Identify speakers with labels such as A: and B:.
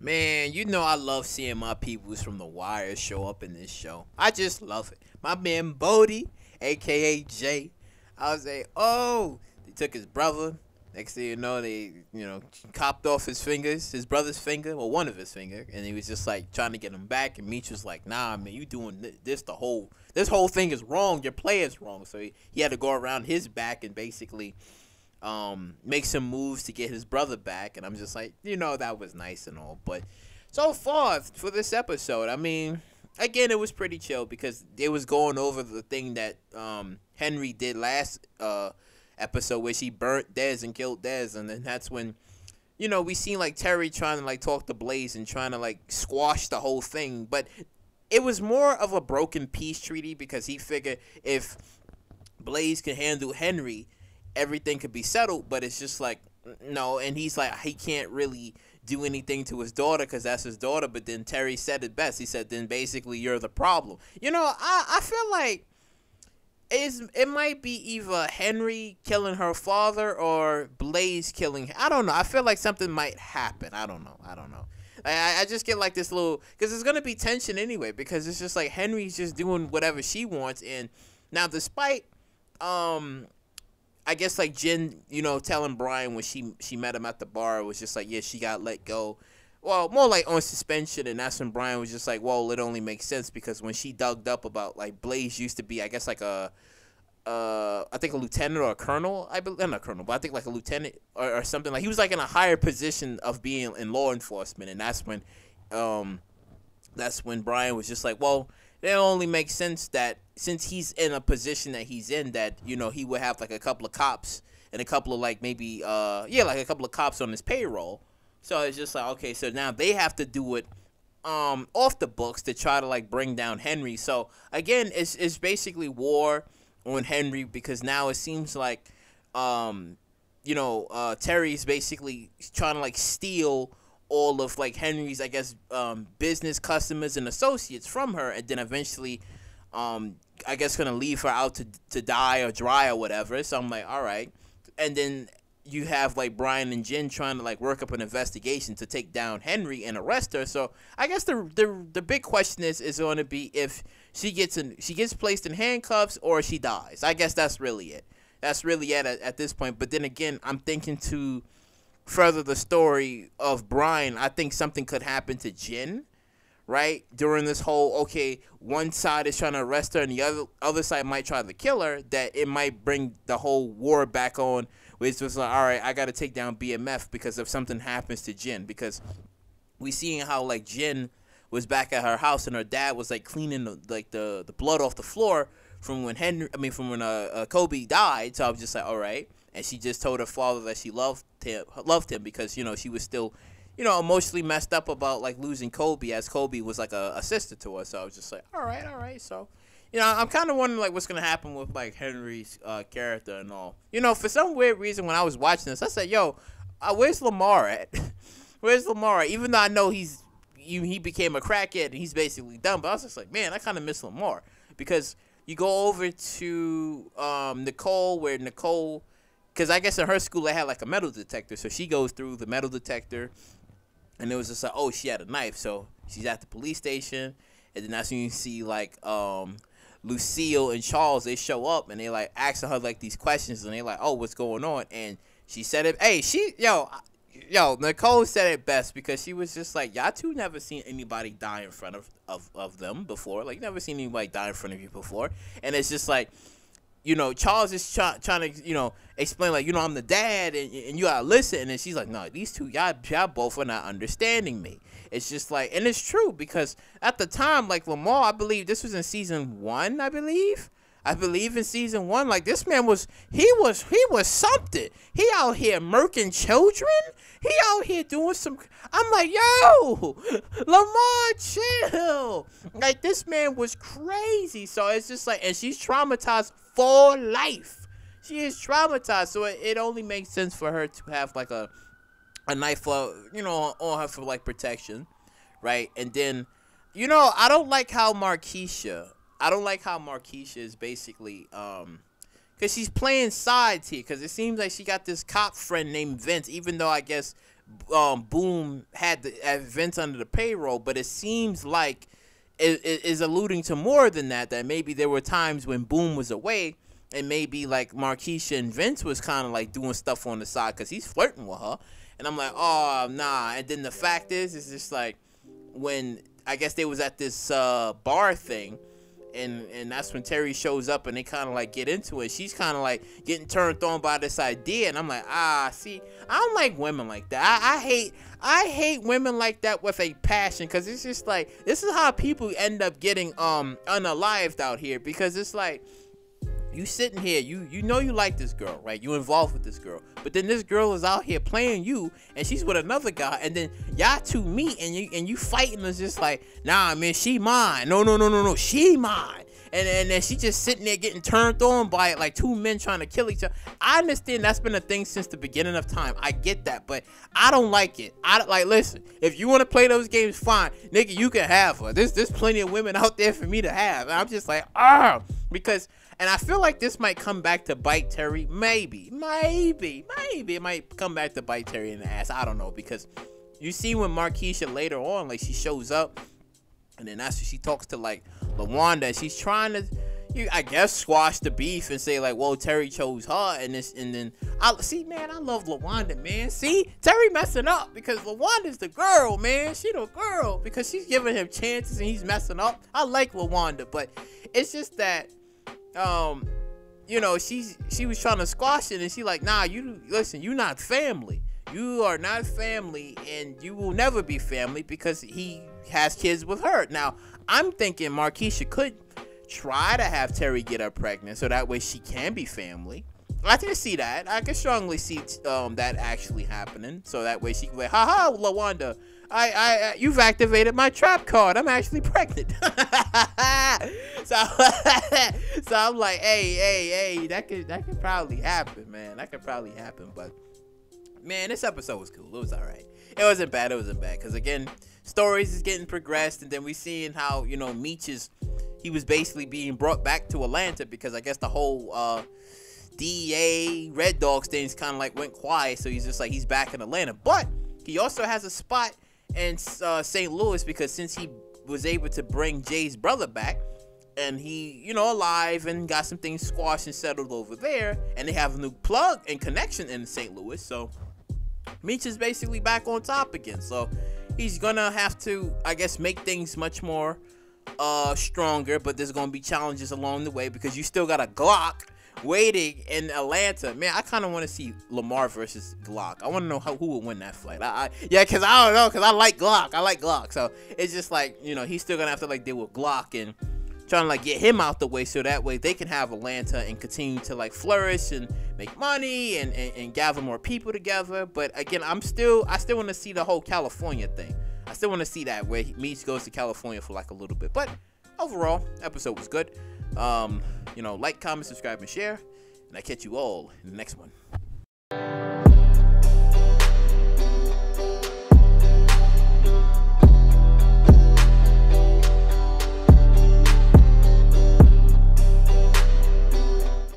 A: Man, you know I love seeing my peoples from The Wire show up in this show. I just love it. My man Bodie, aka Jay. I was like, oh, they took his brother. Next thing you know, they copped off his fingers, his brother's finger, or one of his finger, and he was just like trying to get him back. And Meech was like, nah, man, you doing this whole thing is wrong. Your play is wrong. So he had to go around his back and basically make some moves to get his brother back. And I'm just like, that was nice and all, but so far for this episode, I mean, again, it was pretty chill because they was going over the thing that Henry did last episode where she burnt Dez and killed Dez, and then that's when we seen like Terry trying to like talk to Blaze and trying to like squash the whole thing, but it was more of a broken peace treaty because he figured if Blaze could handle Henry, everything could be settled. But it's just like no, and he's like he can't really do anything to his daughter because that's his daughter. But then Terry said it best. He said, then basically you're the problem. I feel like it might be either Henry killing her father or Blaze killing. I don't know. I feel like something might happen. I don't know. I just get like this little because there's gonna be tension anyway because it's just like Henry's just doing whatever she wants, and now despite I guess like Jen telling Brian when she met him at the bar was just like, yeah, she got let go. Well, more like on suspension, and that's when Brian was just like, well, it only makes sense because when she dug up about like Blaze used to be, I guess like I think a lieutenant or a colonel, I believe, not a colonel, but I think like a lieutenant or something, like he was like in a higher position of being in law enforcement, and that's when Brian was just like, well, it only makes sense that since he's in a position that he's in, that he would have like a couple of cops and a couple of like maybe like a couple of cops on his payroll. So it's just like, okay, so now they have to do it off the books to try to like bring down Henry. So again, it's basically war on Henry because now it seems like Terry's basically trying to like steal all of like Henry's, I guess, business customers and associates from her, and then eventually I guess gonna leave her out to die or dry or whatever. So I'm like, all right. And then you have like Brian and Jen trying to like work up an investigation to take down Henry and arrest her. So I guess the big question is going to be if she gets placed in handcuffs or she dies. I guess that's really it. That's really it at this point. But then again, I'm thinking to further the story of Brian, I think something could happen to Jen, right? During this whole, okay, one side is trying to arrest her and the other side might try to kill her, that it might bring the whole war back on. It's just like, all right, I got to take down BMF because if something happens to Jen. Because we seeing how, like, Jen was back at her house and her dad was, like, cleaning, the blood off the floor from when Kobe died. So I was just like, all right. And she just told her father that she loved him because, she was still, emotionally messed up about, like, losing Kobe, as Kobe was, like, a sister to her. So I was just like, all right. So I'm kind of wondering, like, what's going to happen with, like, Henry's character and all. For some weird reason, when I was watching this, I said, yo, where's Lamar at? Where's Lamar at? Even though I know he became a crackhead and he's basically done, but I was just like, man, I kind of miss Lamar. Because you go over to Nicole, where Nicole, because I guess in her school they had, like, a metal detector, so she goes through the metal detector, and it was just like, oh, she had a knife, so she's at the police station, and then that's when you see, like, Lucille and Charles, they show up and they like asking her like these questions and they like, oh, what's going on? And she said it. Hey, Nicole said it best because she was just like, y'all two never seen anybody die in front of them before. Like, never seen anybody die in front of you before. And it's just like, Charles is trying to, explain like, I'm the dad and you gotta listen. And then she's like, no, these two, y'all both are not understanding me. It's just like, and it's true because at the time, like Lamar, I believe this was in season 1, I believe in season 1, like this man was something. He out here murking children. He out here doing some, I'm like, yo, Lamar, chill. Like this man was crazy. So it's just like, and she's traumatized for life. She is traumatized. So it only makes sense for her to have like a knife, on her for like protection, right? And then, I don't like how Markisha is basically, because she's playing sides here. Because it seems like she got this cop friend named Vince, even though I guess Boom had Vince under the payroll, but it seems like it is alluding to more than that. That maybe there were times when Boom was away, and maybe like Markisha and Vince was kind of like doing stuff on the side because he's flirting with her. And I'm like, oh nah. And then the fact is, it's just like when I guess they was at this bar thing. And that's when Terry shows up and they kind of like get into it. She's kind of like getting turned on by this idea, and I'm like, see, I don't like women like that. I hate women like that with a passion, because it's just like, this is how people end up getting unalived out here, because it's like, you sitting here, you know you like this girl, right? You involved with this girl, but then this girl is out here playing you, and she's with another guy, and then y'all two meet, and you fighting is just like, nah, man, she mine. No, she mine. And then she just sitting there getting turned on by it, like two men trying to kill each other. I understand that's been a thing since the beginning of time. I get that, but I don't like it. Listen, if you want to play those games, fine, nigga, you can have her. There's plenty of women out there for me to have. And I'm just like, because. And I feel like this might come back to bite Terry. Maybe it might come back to bite Terry in the ass. I don't know, because you see when Markisha later on, like, she shows up, and then after she talks to like LaWanda, she's trying to, I guess, squash the beef and say like, well, Terry chose her, and then I love LaWanda, man. See, Terry messing up because LaWanda's the girl, man. She the girl because she's giving him chances and he's messing up. I like LaWanda, but it's just that. She was trying to squash it, and she like, nah, you're not family. You are not family, and you will never be family because he has kids with her. Now, I'm thinking Markisha could try to have Terry get her pregnant so that way she can be family. I can see that. I can strongly see that actually happening, so that way she can be like, haha, LaWanda, you've activated my trap card. I'm actually pregnant. so I'm like, hey, that could probably happen, man. That could probably happen. But man, this episode was cool. It was all right. It wasn't bad. Because again, stories is getting progressed, and then we seeing how Meech he was basically being brought back to Atlanta because I guess the whole DEA Red Dogs things kind of like went quiet. So he's just like, he's back in Atlanta, but he also has a spot in St. Louis because since he was able to bring Jay's brother back, and he, alive and got some things squashed and settled over there, and they have a new plug and connection in St. Louis. So Meech is basically back on top again. So he's gonna have to, I guess, make things much more stronger, but there's gonna be challenges along the way because you still got a Glock waiting in Atlanta. Man, I kind of want to see Lamar versus Glock. I want to know who would win that fight. Because I don't know, because I like Glock. So it's just like, he's still gonna have to like deal with Glock and trying to like get him out the way so that way they can have Atlanta and continue to like flourish and make money and gather more people together. But again, I still want to see the whole California thing. I still want to see that where Meech goes to California for like a little bit. But overall, episode was good. Like, comment, subscribe, and share, and I catch you all in the next one.